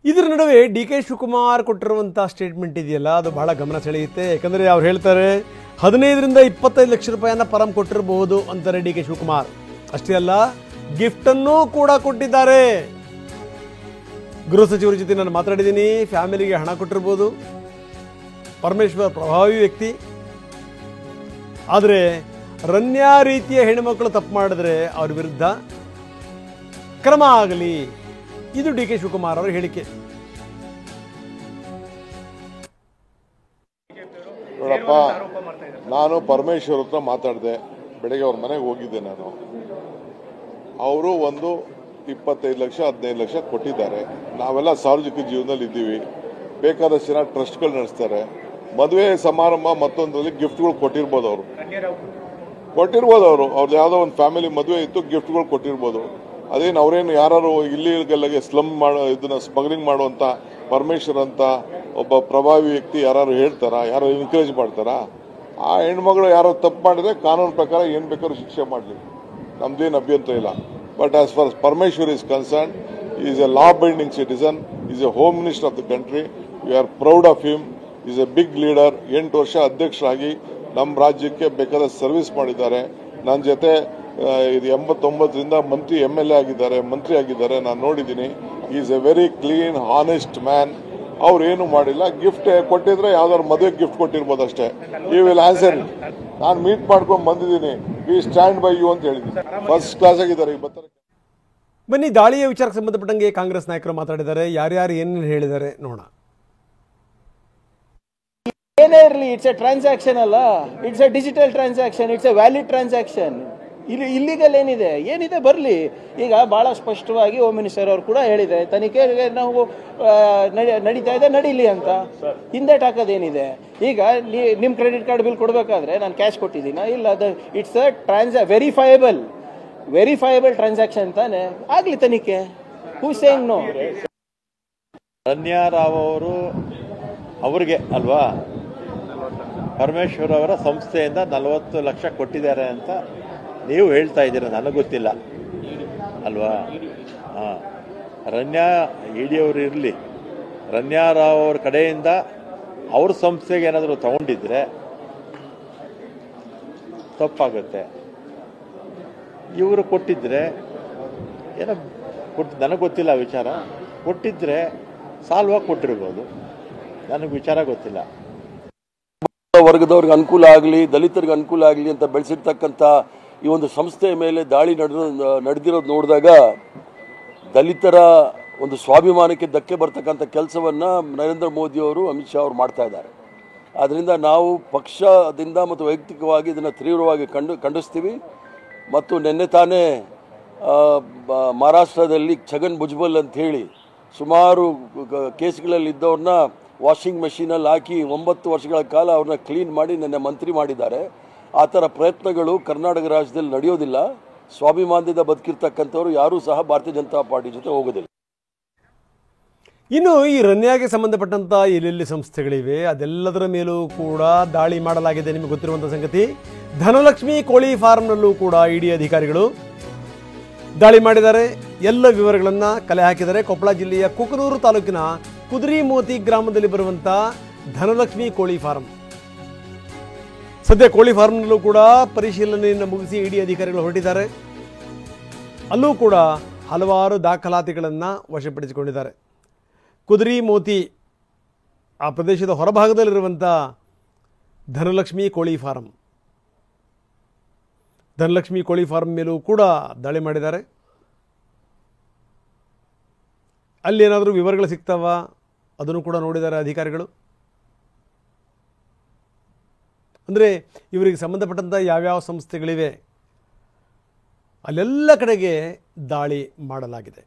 ಇದರ ನಡುವೆ D K Shivakumar ಕೊಟ್ಟಿರುವಂಥ ಸ್ಟೇಟ್ಮೆಂಟ್ ಇದೆಯಲ್ಲ, ಅದು ಬಹಳ ಗಮನ ಸೆಳೆಯುತ್ತೆ. ಯಾಕಂದರೆ ಅವ್ರು ಹೇಳ್ತಾರೆ 15ರಿಂದ 25 ಲಕ್ಷ ರೂಪಾಯಿಯನ್ನು ಪರಂ ಕೊಟ್ಟಿರಬಹುದು ಅಂತಾರೆ ಡಿ ಕೆ ಶಿವಕುಮಾರ್. ಅಷ್ಟೇ ಅಲ್ಲ, ಗಿಫ್ಟನ್ನು ಕೂಡ ಕೊಟ್ಟಿದ್ದಾರೆ. ಗೃಹ ಸಚಿವರ ಜೊತೆ ನಾನು ಮಾತಾಡಿದ್ದೀನಿ, ಫ್ಯಾಮಿಲಿಗೆ ಹಣ ಕೊಟ್ಟಿರ್ಬೋದು. ಪರಮೇಶ್ವರ್ ಪ್ರಭಾವಿ ವ್ಯಕ್ತಿ. ಆದರೆ ರನ್ಯಾ ರೀತಿಯ ಹೆಣ್ಣುಮಕ್ಕಳು ತಪ್ಪು ಮಾಡಿದ್ರೆ ಅವ್ರ ವಿರುದ್ಧ ಕ್ರಮ ಆಗಲಿ, ಇದು ಡಿ ಕೆ ಶಿವಕುಮಾರ್ ಅವರ ಹೇಳಿಕೆ. ನೋಡಪ್ಪ, ನಾನು ಪರಮೇಶ್ವರ್ ಹತ್ರ ಮಾತಾಡಿದೆ, ಬೆಳಗ್ಗೆ ಅವ್ರ ಮನೆಗೆ ಹೋಗಿದ್ದೆ ನಾನು. ಅವರು ಒಂದು 25 ಲಕ್ಷ 15 ಲಕ್ಷ ಕೊಟ್ಟಿದ್ದಾರೆ. ನಾವೆಲ್ಲ ಸಾರ್ವಜನಿಕ ಜೀವನದಲ್ಲಿ ಇದ್ದೀವಿ, ಬೇಕಾದಷ್ಟು ಜನ ಟ್ರಸ್ಟ್ಗಳು ನಡೆಸ್ತಾರೆ. ಮದುವೆ ಸಮಾರಂಭ ಮತ್ತೊಂದರಲ್ಲಿ ಗಿಫ್ಟ್ಗಳು ಕೊಟ್ಟಿರ್ಬೋದು. ಅವ್ರದ್ದು ಯಾವುದೋ ಒಂದು ಫ್ಯಾಮಿಲಿ ಮದುವೆ ಇತ್ತು, ಗಿಫ್ಟ್ಗಳು ಕೊಟ್ಟಿರ್ಬೋದು. ಅದೇನು ಅವರೇನು ಯಾರು ಇಲ್ಲಿಗೆಲ್ಲಗೆ ಸ್ಲಮ್ ಇದನ್ನ ಸ್ಮಗ್ಲಿಂಗ್ ಮಾಡುವಂತ ಪರಮೇಶ್ವರ್ ಅಂತ ಒಬ್ಬ ಪ್ರಭಾವಿ ವ್ಯಕ್ತಿ ಯಾರು ಹೇಳ್ತಾರಾ? ಯಾರು ಎನ್ಕರೇಜ್ ಮಾಡ್ತಾರಾ? ಆ ಹೆಣ್ಮಗಳು ಯಾರೋ ತಪ್ಪು ಮಾಡಿದ್ರೆ ಕಾನೂನು ಪ್ರಕಾರ ಏನ್ ಬೇಕಾದ್ರೂ ಶಿಕ್ಷೆ ಮಾಡಲಿ, ನಮ್ದೇನು ಅಭ್ಯಂತರ ಇಲ್ಲ. But as far Parameshwar is concern, is a law binding citizen, is a home minister of the country. We are proud of him. Is a big leader. 8 ವರ್ಷ ಅಧ್ಯಕ್ಷರಾಗಿ ನಮ್ಮ ರಾಜ್ಯಕ್ಕೆ ಬೇಕಾದ ಸರ್ವಿಸ್ ಮಾಡಿದ್ದಾರೆ. ನನ್ನ ಜೊತೆ 89ರಿಂದ ಮಂತ್ರಿ MLA ಆಗಿದ್ದಾರೆ, ಮಂತ್ರಿ ಆಗಿದ್ದಾರೆ. ನಾನು ನೋಡಿದ್ದೀನಿ. Is A very clean honest man. ಅವ್ರು ಏನು ಮಾಡಿಲ್ಲ. ಗಿಫ್ಟ್ ಕೊಟ್ಟಿದ್ರೆ ಯಾವ್ದಾದ್ರು ಮದುವೆ ಗಿಫ್ಟ್ ಕೊಟ್ಟಿರ್ಬೋದು ಅಷ್ಟೇ. You will answer. ನಾನು ಮೀಟ್ ಮಾಡ್ಕೊಂಡು ಬಂದಿದ್ದೀನಿ. ವಿ ಸ್ಟ್ಯಾಂಡ್ ಬೈ ಯು ಅಂತ ಹೇಳಿದ್ದೀನಿ. ಫಸ್ಟ್ ಕ್ಲಾಸ್ ಆಗಿದ್ದಾರೆ. ಈಗ ಬರ್ತಾರೆ. ಬನ್ನಿ, ದಾಳಿಯ ವಿಚಾರಕ್ಕೆ ಸಂಬಂಧಪಟ್ಟಂಗೆ ಕಾಂಗ್ರೆಸ್ ನಾಯಕರು ಮಾತಾಡಿದ್ದಾರೆ. ಯಾರ್ಯಾರು ಏನೇನು ಹೇಳಿದ್ದಾರೆ ನೋಡೋಣ. ಏನೇ ಇರಲಿ, ಇಟ್ಸ್ ಎ ಟ್ರಾನ್ಸಾಕ್ಷನ್ ಅಲ್ಲ, it's A digital transaction, it's A valid transaction. Illegal ಏನಿದೆ ಬರಲಿ. ಈಗ ಬಹಳ ಸ್ಪಷ್ಟವಾಗಿ ಹೋಮ್ ಮಿನಿಸ್ಟರ್ ಅವರು ಕೂಡ ಹೇಳಿದೆ, ತನಿಖೆಗೆ ನಾವು ನಡೀತಾ ಇದೆ, ನಡೀಲಿ ಅಂತ. ಹಿಂದೇಟ್ ಹಾಕೋದೇನಿದೆ? ಈಗ ನಿಮ್ಮ ಕ್ರೆಡಿಟ್ ಕಾರ್ಡ್ ಬಿಲ್ ಕೊಡಬೇಕಾದ್ರೆ ನಾನು ಕ್ಯಾಶ್ ಕೊಟ್ಟಿದ್ದೀನ? ಇಲ್ಲ, ಇಟ್ಸ್ ಅ ವೆರಿಫೈಯಬಲ್ ಟ್ರಾನ್ಸಾಕ್ಷನ್ ತಾನೆ. ಆಗ್ಲಿ ತನಿಖೆ. ಹೂ ಸೇಯಿಂಗ್ ನೋ? ರನ್ಯಾ ರಾವ್ ಅವರು ಅವ್ರಿಗೆ ಅಲ್ವಾ, ಪರಮೇಶ್ವರ್ ಅವರ ಸಂಸ್ಥೆಯಿಂದ 40 ಲಕ್ಷ ಕೊಟ್ಟಿದ್ದಾರೆ ಅಂತ ನೀವು ಹೇಳ್ತಾ ಇದ್ದೀರ. ನನಗೆ ಗೊತ್ತಿಲ್ಲ ಅಲ್ವಾ. ರನ್ಯಾ ಇಡಿ ಅವರು ಇರಲಿ, ರನ್ಯಾ ರಾವ್ ಅವ್ರ ಕಡೆಯಿಂದ ಅವ್ರ ಸಂಸ್ಥೆಗೆ ಏನಾದರೂ ತಗೊಂಡಿದ್ರೆ ತಪ್ಪಾಗುತ್ತೆ. ಇವರು ಕೊಟ್ಟಿದ್ರೆ ಏನೋ ನನಗೆ ಗೊತ್ತಿಲ್ಲ ವಿಚಾರ. ಕೊಟ್ಟಿದ್ರೆ ಸಾಲ್ವಾಗಿ ಕೊಟ್ಟಿರ್ಬೋದು, ನನಗೆ ವಿಚಾರ ಗೊತ್ತಿಲ್ಲ. ವರ್ಗದವ್ರಿಗೆ ಅನುಕೂಲ ಆಗಲಿ, ದಲಿತರಿಗೆ ಅನುಕೂಲ ಆಗಲಿ ಅಂತ ಬೆಳೆಸಿರ್ತಕ್ಕಂಥ ಈ ಒಂದು ಸಂಸ್ಥೆಯ ಮೇಲೆ ದಾಳಿ ನಡೆದಿರೋದು ನೋಡಿದಾಗ ದಲಿತರ ಒಂದು ಸ್ವಾಭಿಮಾನಕ್ಕೆ ಧಕ್ಕೆ ಬರ್ತಕ್ಕಂಥ ಕೆಲಸವನ್ನು ನರೇಂದ್ರ ಮೋದಿ ಅವರು, ಅಮಿತ್ ಶಾ ಅವರು ಮಾಡ್ತಾ ಇದ್ದಾರೆ. ಆದ್ದರಿಂದ ನಾವು ಪಕ್ಷದಿಂದ ಮತ್ತು ವೈಯಕ್ತಿಕವಾಗಿ ಇದನ್ನು ತೀವ್ರವಾಗಿ ಖಂಡಿಸ್ತೀವಿ. ಮತ್ತು ನಿನ್ನೆ ತಾನೇ ಮಹಾರಾಷ್ಟ್ರದಲ್ಲಿ ಛಗನ್ ಭುಜ್ಬಲ್ ಅಂತ ಹೇಳಿ ಸುಮಾರು ಕೇಸ್ಗಳಲ್ಲಿ ಇದ್ದವ್ರನ್ನ ವಾಷಿಂಗ್ ಮೆಷಿನಲ್ಲಿ ಹಾಕಿ 9 ವರ್ಷಗಳ ಕಾಲ ಅವ್ರನ್ನ ಕ್ಲೀನ್ ಮಾಡಿ ನಿನ್ನೆ ಮಂತ್ರಿ ಮಾಡಿದ್ದಾರೆ. ಆ ಥರ ಪ್ರಯತ್ನಗಳು ಕರ್ನಾಟಕ ರಾಜ್ಯದಲ್ಲಿ ನಡೆಯೋದಿಲ್ಲ. ಸ್ವಾಭಿಮಾನದಿಂದ ಬದುಕಿರ್ತಕ್ಕಂಥವ್ರು ಯಾರೂ ಸಹ ಭಾರತೀಯ ಜನತಾ ಪಾರ್ಟಿ ಜೊತೆ ಹೋಗೋದಿಲ್ಲ. ಇನ್ನು ಈ ರನ್ಯಾಗೆ ಸಂಬಂಧಪಟ್ಟಂಥ ಎಲ್ಲೆಲ್ಲಿ ಸಂಸ್ಥೆಗಳಿವೆ ಅದೆಲ್ಲದರ ಮೇಲೂ ಕೂಡ ದಾಳಿ ಮಾಡಲಾಗಿದೆ. ನಿಮಗೆ ಗೊತ್ತಿರುವಂಥ ಸಂಗತಿ, ಧನಲಕ್ಷ್ಮಿ ಕೋಳಿ ಫಾರ್ಮ್ನಲ್ಲೂ ಕೂಡ ಇಡಿ ಅಧಿಕಾರಿಗಳು ದಾಳಿ ಮಾಡಿದ್ದಾರೆ. ಎಲ್ಲ ವಿವರಗಳನ್ನು ಕಲೆ ಹಾಕಿದ್ದಾರೆ. ಕೊಪ್ಪಳ ಜಿಲ್ಲೆಯ ಕುಕನೂರು ತಾಲೂಕಿನ ಕುದುರೆಮೋತಿ ಗ್ರಾಮದಲ್ಲಿ ಬರುವಂಥ ಧನಲಕ್ಷ್ಮಿ ಕೋಳಿ ಫಾರ್ಮ್. ಸದ್ಯ ಕೋಳಿ ಫಾರ್ಮ್ನಲ್ಲೂ ಕೂಡ ಪರಿಶೀಲನೆಯನ್ನು ಮುಗಿಸಿ ಇಡಿ ಅಧಿಕಾರಿಗಳು ಹೊರಟಿದ್ದಾರೆ. ಅಲ್ಲೂ ಕೂಡ ಹಲವಾರು ದಾಖಲಾತಿಗಳನ್ನು ವಶಪಡಿಸಿಕೊಂಡಿದ್ದಾರೆ. ಕುದುರೆಮೋತಿ ಆ ಪ್ರದೇಶದ ಹೊರಭಾಗದಲ್ಲಿರುವಂಥ ಧನಲಕ್ಷ್ಮಿ ಕೋಳಿ ಫಾರ್ಮ್, ಧನಲಕ್ಷ್ಮಿ ಕೋಳಿ ಫಾರ್ಮ್ ಮೇಲೂ ಕೂಡ ದಾಳಿ ಮಾಡಿದ್ದಾರೆ. ಅಲ್ಲಿ ಏನಾದರೂ ವಿವರಗಳು ಸಿಗ್ತಾವ ಅದನ್ನು ಕೂಡ ನೋಡಿದ್ದಾರೆ ಅಧಿಕಾರಿಗಳು. ಅಂದರೆ ಇವರಿಗೆ ಸಂಬಂಧಪಟ್ಟಂಥ ಯಾವ್ಯಾವ ಸಂಸ್ಥೆಗಳಿವೆ ಅಲ್ಲೆಲ್ಲ ಕಡೆಗೆ ದಾಳಿ ಮಾಡಲಾಗಿದೆ.